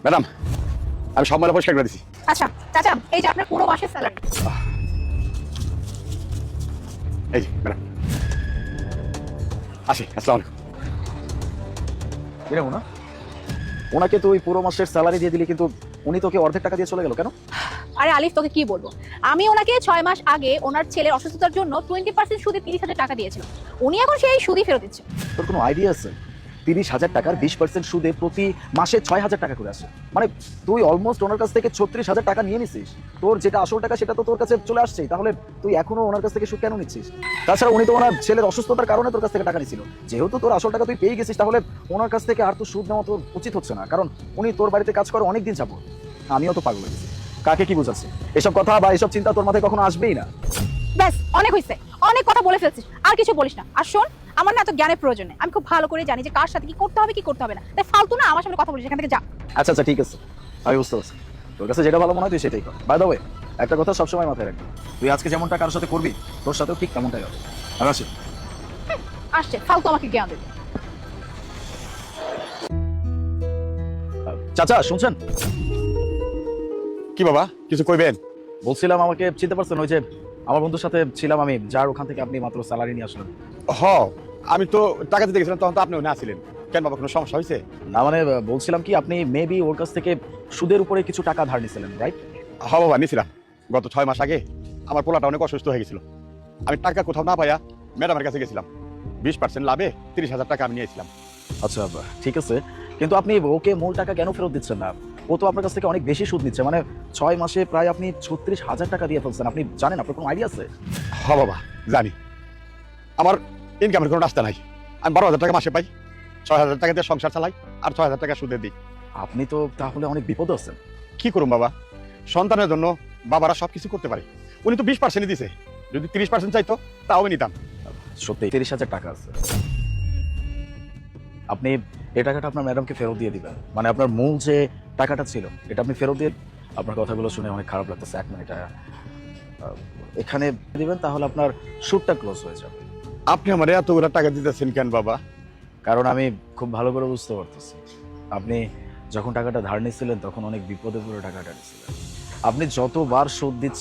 Madam, আমি সব মালা পরিষ্কার করে দিছি। আচ্ছা চাচা, এই যে আপনার পুরো মাসের স্যালারি। এই যে ম্যাডাম, আসি। আসসালামু আলাইকুম। এরকম না, ওনাকে তো ওই পুরো মাসের স্যালারি দিয়ে দিলি, কিন্তু উনি তোকে অর্ধেক টাকা দিয়ে চলে গেল কেন? আরে আলিফ, তোকে কি বলবো, আমি ওনাকে 6 মাস আগে ওনার ছেলের অসুস্থতার জন্য 20% সুদে 30,000 টাকা দিয়েছিলাম। উনি এখন সেই সুদই ফেরত দিচ্ছে। তোর কোনো আইডিয়া আছে? 30,000 টাকার 20% সুদে প্রতি মাসে 6,000 টাকা করে আসে। মানে তুই অলমোস্ট ওনার কাছ থেকে 36,000 টাকা নিয়ে নিছিস। তোর যেটা আসল টাকা সেটা তো তোর কাছে চলে আসছেই, তাহলে তুই এখনো ওনার কাছ থেকে সুদ কেন নিচ্ছিস? তাছাড়া উনি তো ওনার ছেলের অসুস্থতার কারণে তোর কাছ থেকে টাকা নিছিল। যেহেতু তোর আসল টাকা তুই পেয়ে গেছিস, তাহলে ওনার কাছ থেকে আর তো সুদ নেওয়া তোর উচিত হচ্ছে না, কারণ উনি তোর বাড়িতে কাজ করে অনেকদিন যাবো। আমিও তো পাগল হয়ে গেছি। কাকে কি বুঝাচ্ছি? এসব কথা বা এসব চিন্তা তোর মাথায় কখনো আসবেই না। ব্যাস, অনেক হয়েছে, অনেক কথা বলে ফেলছিস, আর কিছু বলিস না। আর শোন, আমার না এত জ্ঞানের প্রয়োজন নেই। আমি খুব ভালো করে জানি যে কার সাথে কি করতে হবে কি করতে হবে না, তাই ফালতু না আমার সামনে কথা বলিস, এখান থেকে যা। আচ্ছা আচ্ছা, ঠিক আছে, আমি বুঝতে পারছি। তোর কাছে যেটা ভালো মনে হয় তুই সেটাই কর। বাই দ্য ওয়ে, একটা কথা সবসময় মাথায় রাখবি, তুই আজকে যেমনটা কারোর সাথে করবি তোর সাথেও ঠিক তেমনটাই হবে। আমি আসি। আসছে ফালতু আমাকে জ্ঞান দেবে। চাচা শুনছেন? কি বাবা, কিছু কইবেন? বলছিলাম, আমাকে চিনতে পারছেন? ওই যে আমার বন্ধুর সাথে ছিলাম আমি, যার ওখান থেকে আপনি মাত্র স্যালারি নিয়ে আসলেন। হ, আমি তো টাকা দিতে গেছিলাম, তখন তো আপনি না ছিলেন। কেন বাবা, কোনো সমস্যা হয়েছে? না মানে বলছিলাম কি, আপনি মেবি ওর কাছ থেকে সুদের উপরে কিছু টাকা ধার নিছিলেন, রাইট? হ বাবা, নিছিলাম। গত 6 মাস আগে আমার পোলাটা অনেক অসুস্থ হয়ে গেছিল। আমি টাকা কোথাও না পাইয়া ম্যাডামের কাছে গেছিলাম। 20% লাভে 30,000 টাকা আমি নিয়েছিলাম। আচ্ছা ঠিক আছে, কিন্তু আপনি ওকে মূল টাকা কেন ফেরত দিচ্ছেন না? ও তো আপনার কাছ থেকে অনেক বেশি সুদ নিচ্ছে, মানে 6 মাসে প্রায় আপনি 36,000 টাকা দিয়ে ফেলছেন। আপনি জানেন? আপনার কোনো আইডিয়া আছে? হ বাবা, জানি। আমার ইনকামের কোনো রাস্তা নাই। আমি 12,000 টাকা মাসে পাই, 6,000 টাকা দিয়ে সংসার চালাই, আর 6,000 টাকা সুদে দিই। আপনি তো তাহলে অনেক বিপদে আছেন। কি করুম বাবা, সন্তানের জন্য বাবারা সবকিছু করতে পারে। উনি তো 20% দিছে, যদি 30% চাইতো তাও আমি নিতাম। সত্যি 30,000 টাকা আছে। আপনি এই টাকাটা আপনার ম্যাডামকে ফেরত দিয়ে দিবেন, মানে আপনার মূল যে টাকাটা ছিল এটা আপনি ফেরত দিয়ে। আপনার কথাগুলো শুনে অনেক খারাপ লাগতেছে। 1 মিনিট, এখানে দিবেন, তাহলে আপনার সুদটা ক্লোজ হয়ে যাবে। আপনি আমার এতগুলো টাকা দিতেছেন কেন বাবা? কারণ আমি খুব ভালো করে বুঝতে পারতেছি, আপনি যখন টাকাটা ধার নিয়েছিলেন তখন অনেক বিপদে পড়ে টাকাটা নিয়েছিলেন। আপনি যতবার সুদ দিচ্ছেন